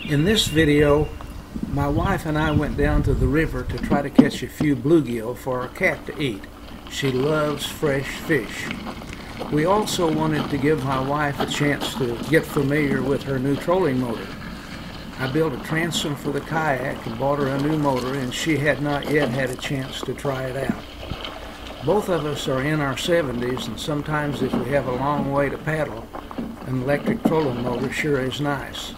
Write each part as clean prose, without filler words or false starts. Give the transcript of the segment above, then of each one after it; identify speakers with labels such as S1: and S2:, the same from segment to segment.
S1: In this video, my wife and I went down to the river to try to catch a few bluegill for our cat to eat. She loves fresh fish. We also wanted to give my wife a chance to get familiar with her new trolling motor. I built a transom for the kayak and bought her a new motor, and she had not yet had a chance to try it out. Both of us are in our 70s, and sometimes if we have a long way to paddle, an electric trolling motor sure is nice.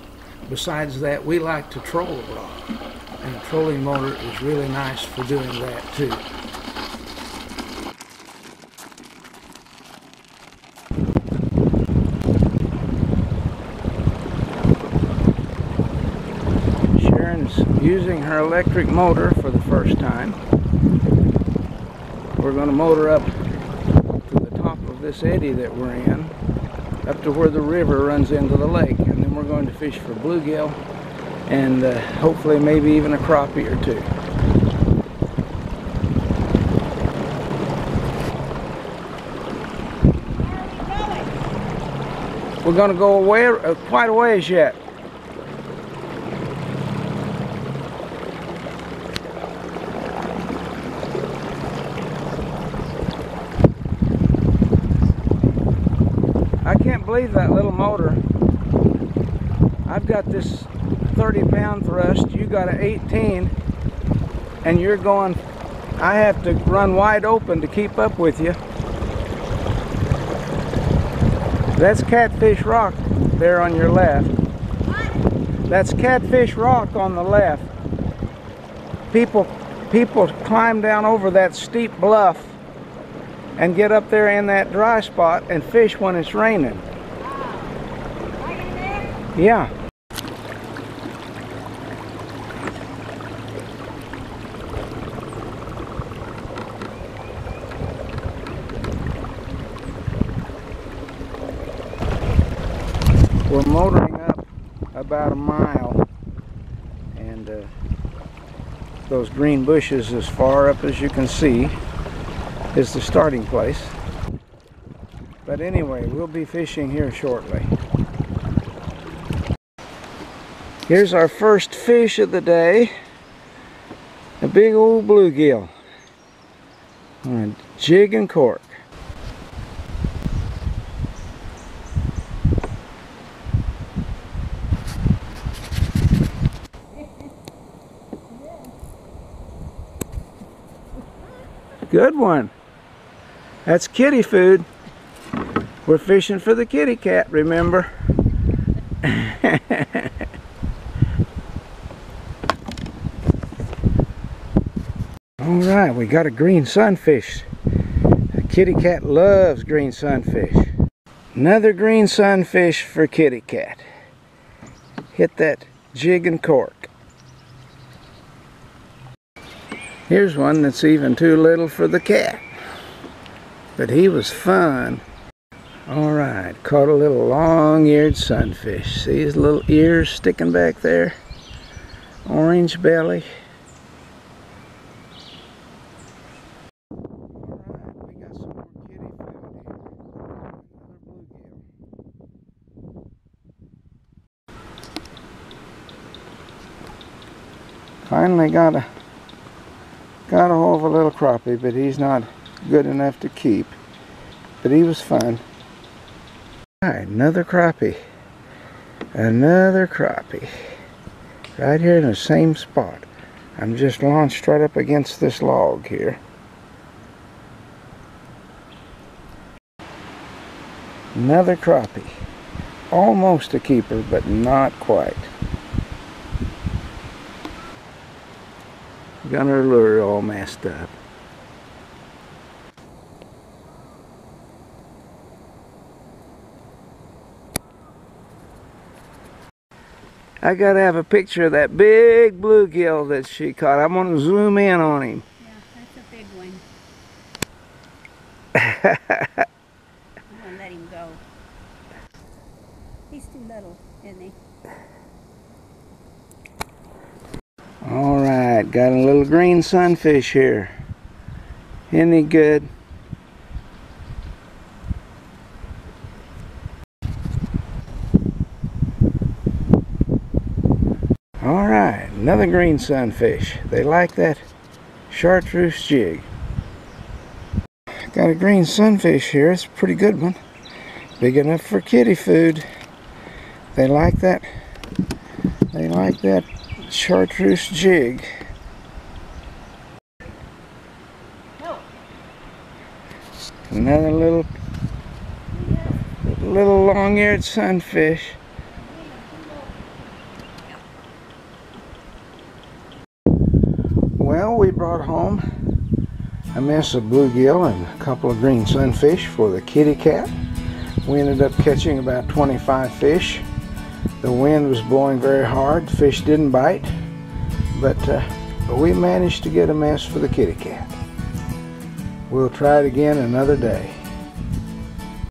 S1: Besides that, we like to troll a lot, and a trolling motor is really nice for doing that too. Sharon's using her electric motor for the first time. We're going to motor up to the top of this eddy that we're in, up to where the river runs into the lake, and then we're going to fish for bluegill and hopefully maybe even a crappie or two. We're going to go away quite a ways yet. I can't believe that little motor. I've got this 30-pound thrust, you got an 18, and you're going, I have to run wide open to keep up with you. That's Catfish Rock there on your left. What? That's Catfish Rock on the left. People climb down over that steep bluff and get up there in that dry spot and fish when it's raining.
S2: Right in there?
S1: Yeah. We're motoring up about a mile, and those green bushes as far up as you can see is the starting place. But anyway, we'll be fishing here shortly. Here's our first fish of the day, a big old bluegill on a jig and cork. Good one. That's kitty food. We're fishing for the kitty cat, remember? Alright, we got a green sunfish. The kitty cat loves green sunfish. Another green sunfish for kitty cat. Hit that jig and cork. Here's one that's even too little for the cat. But he was fun. Alright, caught a little long-eared sunfish. See his little ears sticking back there? Orange belly. Alright, we got some more kitty food here. Another bluegill. Finally got a hold of a little crappie, but he's not good enough to keep. But he was fun. Alright, another crappie. Another crappie. Right here in the same spot. I'm just launched right up against this log here. Another crappie. Almost a keeper, but not quite. Got her lure all messed up. I gotta have a picture of that big bluegill that she caught. I'm gonna zoom in on him.
S2: Yeah, that's a big one. I'm gonna let him go. He's too little, isn't he?
S1: Alright, got a little green sunfish here. Isn't he good? Alright, another green sunfish. They like that chartreuse jig. Got a green sunfish here. It's a pretty good one. Big enough for kitty food. They like that. They like that chartreuse jig. Another little long-eared sunfish. Well, we brought home a mess of bluegill and a couple of green sunfish for the kitty cat. We ended up catching about 25 fish. The wind was blowing very hard. The fish didn't bite, but we managed to get a mess for the kitty cat. We'll try it again another day.